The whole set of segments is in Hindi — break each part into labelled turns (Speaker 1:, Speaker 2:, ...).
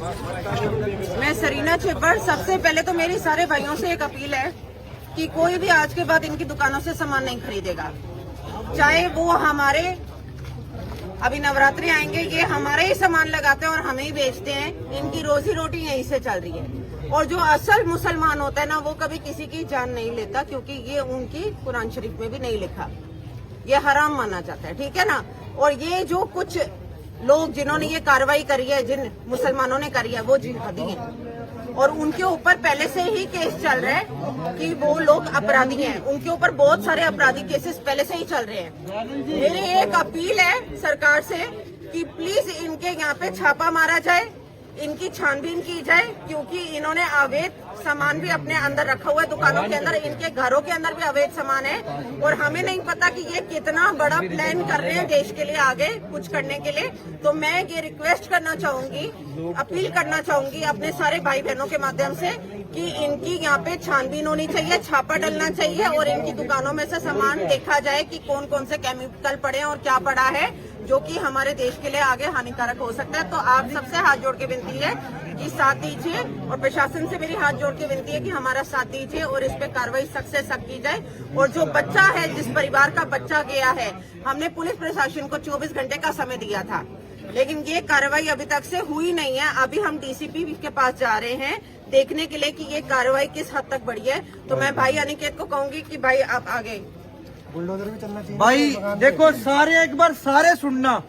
Speaker 1: मैं सरीना छिब्बर। सबसे पहले तो मेरी सारे भाइयों से एक अपील है कि कोई भी आज के बाद इनकी दुकानों से सामान नहीं खरीदेगा, चाहे वो हमारे अभी नवरात्रि आएंगे, ये हमारे ही सामान लगाते हैं और हमें ही बेचते हैं। इनकी रोजी रोटी यहीं से चल रही है। और जो असल मुसलमान होता है ना, वो कभी किसी की जान नहीं लेता, क्योंकि ये उनकी कुरान शरीफ में भी नहीं लिखा, ये हराम माना जाता है, ठीक है ना। और ये जो कुछ लोग जिन्होंने ये कार्रवाई करी है, जिन मुसलमानों ने करी है, वो जिहादी हैं और उनके ऊपर पहले से ही केस चल रहा है कि वो लोग अपराधी हैं। उनके ऊपर बहुत सारे अपराधी केसेस पहले से ही चल रहे हैं। मेरी एक अपील है सरकार से कि प्लीज इनके यहाँ पे छापा मारा जाए, इनकी छानबीन की जाए, क्योंकि इन्होंने अवैध सामान भी अपने अंदर रखा हुआ है दुकानों के अंदर। इनके घरों के अंदर भी अवैध सामान है और हमें नहीं पता कि ये कितना बड़ा प्लान कर रहे हैं देश के लिए, आगे कुछ करने के लिए। तो मैं ये रिक्वेस्ट करना चाहूंगी, अपील करना चाहूंगी अपने सारे भाई बहनों के माध्यम से कि इनकी यहाँ पे छानबीन होनी चाहिए, छापा डलना चाहिए और इनकी दुकानों में से सामान देखा जाए कि कौन कौन से केमिकल पड़े हैं और क्या पड़ा है जो कि हमारे देश के लिए आगे हानिकारक हो सकता है। तो आप सबसे हाथ जोड़ के विनती है कि साथ दीजिए और प्रशासन से मेरी हाथ जोड़ के विनती है कि हमारा साथ दीजिए और इस पे कार्रवाई सख्त से सख्त की जाए। और जो बच्चा है, जिस परिवार का बच्चा गया है, हमने पुलिस प्रशासन को 24 घंटे का समय दिया था, लेकिन ये कार्रवाई अभी तक से हुई नहीं है। अभी हम डीसीपी के पास जा रहे हैं देखने के लिए कि ये कार्रवाई किस हद तक बढ़ी है। तो मैं भाई अनिकेत को कहूंगी कि भाई आप आगे
Speaker 2: बुलडोजर भी चलना चाहिए।
Speaker 3: भाई देखो, सारे एक बार सारे सुनना,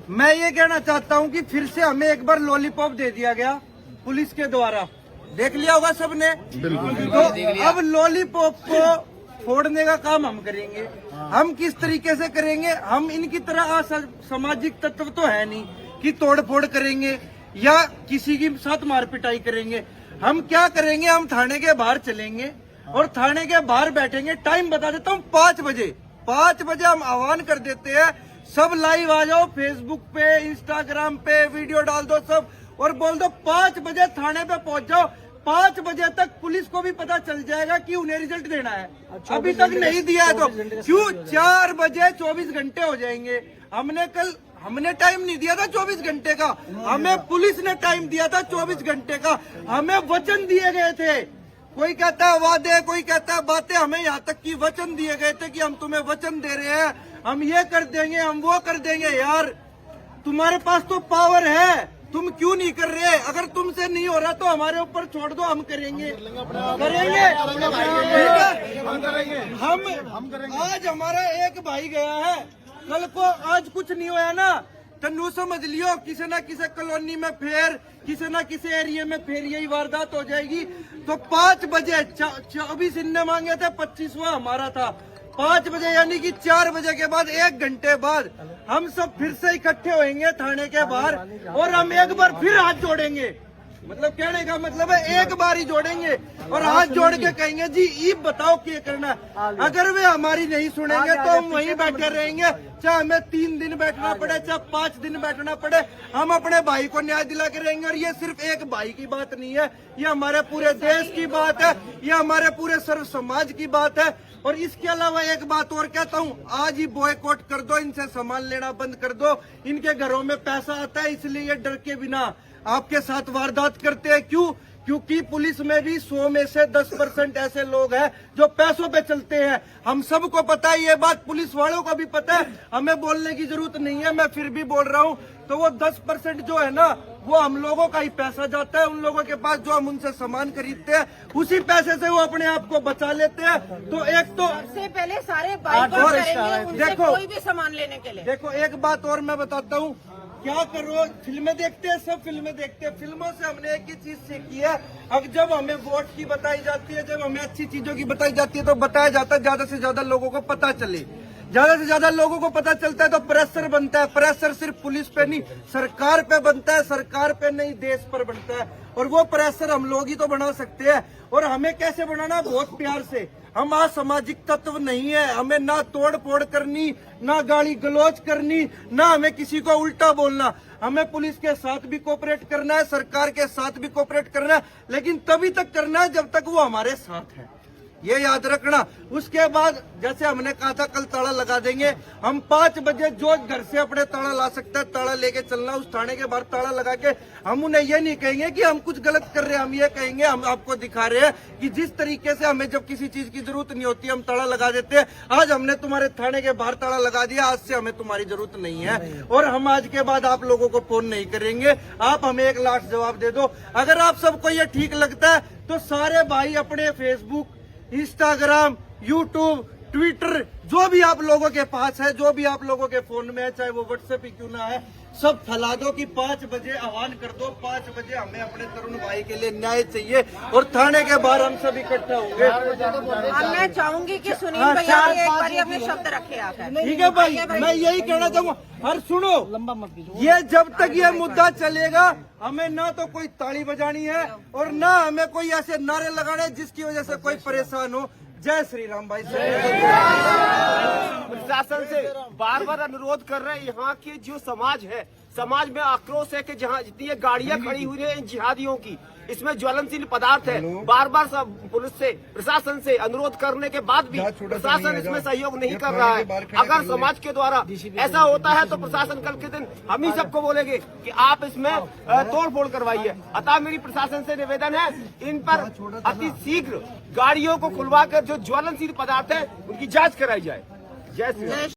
Speaker 3: मैं ये कहना चाहता हूँ कि फिर से हमें एक बार लॉलीपॉप दे दिया गया पुलिस के द्वारा, देख लिया होगा सबने। तो अब लॉलीपॉप को फोड़ने का काम हम करेंगे। हम किस तरीके से करेंगे? हम इनकी तरह सामाजिक तत्व तो है नहीं कि तोड़ फोड़ करेंगे या किसी के साथ मार पिटाई करेंगे। हम क्या करेंगे? हम थाने के बाहर चलेंगे और थाने के बाहर बैठेंगे। टाइम बता देता हूँ, 5 बजे। 5 बजे हम आह्वान कर देते हैं, सब लाइव आ जाओ, फेसबुक पे, इंस्टाग्राम पे वीडियो डाल दो सब और बोल दो 5 बजे थाने पे पहुंच जाओ। 5 बजे तक पुलिस को भी पता चल जाएगा कि उन्हें रिजल्ट देना है। अभी तक नहीं दिया है तो क्यों 4 बजे 24 घंटे हो जाएंगे। हमने टाइम नहीं दिया था 24 घंटे का, हमें पुलिस ने टाइम दिया था 24 घंटे का। हमें वचन दिए गए थे, कोई कहता है वादे, कोई कहता है बातें, हमें यहाँ तक की वचन दिए गए थे कि हम तुम्हें वचन दे रहे हैं, हम ये कर देंगे, हम वो कर देंगे। यार तुम्हारे पास तो पावर है, तुम क्यों नहीं कर रहे? अगर तुमसे नहीं हो रहा तो हमारे ऊपर छोड़ दो, हम करेंगे। हम आज हमारा एक भाई गया है, कल को आज कुछ नहीं होया ना, तन्नू समझ लियो किसी न किसी कॉलोनी में फिर किसी न किसी एरिया में फिर यही वारदात हो जाएगी। तो 5 बजे 24 इनने मांगे थे, 25वां हमारा था। 5 बजे यानी कि 4 बजे के बाद 1 घंटे बाद हम सब फिर से इकट्ठे होंगे थाने के बाहर और हम एक बार फिर हाथ जोड़ेंगे। मतलब कहने का मतलब है एक बार ही जोड़ेंगे और हाथ जोड़ के कहेंगे जी ईब बताओ क्या करना है। अगर वे हमारी नहीं सुनेंगे तो हम वहीं बैठे रहेंगे, चाहे हमें 3 दिन बैठना पड़े, चाहे 5 दिन बैठना पड़े, हम अपने भाई को न्याय दिला के रहेंगे। और ये सिर्फ एक भाई की बात नहीं है, ये हमारे पूरे देश की बात है, ये हमारे पूरे सर्व समाज की बात है। और इसके अलावा एक बात और कहता हूँ, आज ही बॉयकॉट कर दो, इनसे सामान लेना बंद कर दो। इनके घरों में पैसा आता है, इसलिए ये डर के बिना आपके साथ वारदात करते हैं। क्यों? क्योंकि पुलिस में भी 100 में से 10% ऐसे लोग हैं जो पैसों पे चलते हैं। हम सबको पता है ये बात, पुलिस वालों को भी पता है, हमें बोलने की जरूरत नहीं है, मैं फिर भी बोल रहा हूँ। तो वो 10% जो है ना, वो हम लोगों का ही पैसा जाता है उन लोगों के पास जो हम उनसे सामान खरीदते हैं, उसी पैसे से वो अपने आप को बचा लेते हैं। तो एक तो
Speaker 1: सबसे पहले सारे बाइकआउट करेंगे उनसे कोई भी सामान लेने के लिए।
Speaker 3: देखो एक बात और मैं बताता हूँ, क्या करो, फिल्में देखते हैं, सब फिल्में देखते हैं, फिल्मों से हमने एक ही चीज सीखी है। अब जब हमें वोट की बताई जाती है, जब हमें अच्छी चीजों की बताई जाती है, तो बताया जाता है ज्यादा से ज्यादा लोगों को पता चले। ज्यादा से ज्यादा लोगों को पता चलता है तो प्रेशर बनता है। प्रेशर सिर्फ पुलिस पे नहीं, सरकार पे बनता है, सरकार पे नहीं, देश पर बनता है। और वो प्रेशर हम लोग ही तो बना सकते हैं। और हमें कैसे बनाना? बहुत प्यार से। हम असामाजिक तत्व नहीं है, हमें ना तोड़ फोड़ करनी, ना गाली गलौज करनी, ना हमें किसी को उल्टा बोलना। हमें पुलिस के साथ भी कोऑपरेट करना है, सरकार के साथ भी कोऑपरेट करना है, लेकिन तभी तक करना है जब तक वो हमारे साथ है। ये याद रखना। उसके बाद जैसे हमने कहा था कल ताला लगा देंगे, हम 5 बजे जो घर से अपने ताला ला सकता है ताला लेके चलना, उस थाने के बाहर ताला लगा के हम उन्हें ये नहीं कहेंगे कि हम कुछ गलत कर रहे हैं, हम ये कहेंगे हम आपको दिखा रहे हैं कि जिस तरीके से हमें जब किसी चीज की जरूरत नहीं होती हम ताला लगा देते हैं। आज हमने तुम्हारे थाने के बाहर ताला लगा दिया, आज से हमें तुम्हारी जरूरत नहीं है और हम आज के बाद आप लोगों को फोन नहीं करेंगे। आप हमें एक लास्ट जवाब दे दो। अगर आप सबको ये ठीक लगता है तो सारे भाई अपने फेसबुक, इंस्टाग्राम, यूट्यूब, ट्विटर जो भी आप लोगों के पास है, जो भी आप लोगों के फोन में है, चाहे वो व्हाट्सएप ही क्यों ना है, सब फैला दो कि 5 बजे आह्वान कर दो। 5 बजे हमें अपने तरुण भाई के लिए न्याय चाहिए और थाने के बाहर हम सब इकट्ठा होंगे।
Speaker 1: अब मैं चाहूंगी कि सुनील
Speaker 3: हाँ,
Speaker 1: भैया
Speaker 3: चार
Speaker 1: एक
Speaker 3: पाँच
Speaker 1: बार अपने शब्द रखे आकर।
Speaker 3: ठीक है भाई, मैं यही कहना चाहूंगा। और सुनो, ये जब तक ये मुद्दा चलेगा हमें ना तो कोई ताली बजानी है और ना हमें कोई ऐसे नारे लगाने जिसकी वजह से कोई परेशान हो। जय श्री राम भाई।
Speaker 4: प्रशासन से बार बार अनुरोध कर रहे हैं, यहाँ के जो समाज है, समाज में आक्रोश है कि जहाँ जितनी ये गाड़ियाँ खड़ी हुई है इन जिहादियों की, इसमें ज्वलनशील पदार्थ है। बार बार सब पुलिस से, प्रशासन से अनुरोध करने के बाद भी प्रशासन इसमें सहयोग नहीं कर रहा है। अगर समाज के द्वारा ऐसा होता है तो प्रशासन कल के दिन हम ही सबको बोलेंगे कि आप इसमें तोड़फोड़ करवाइए। अतः मेरी प्रशासन से निवेदन है, इन पर अति शीघ्र गाड़ियों को खुलवा कर जो ज्वलनशील पदार्थ है उनकी जाँच कराई जाए। जय श्री राम।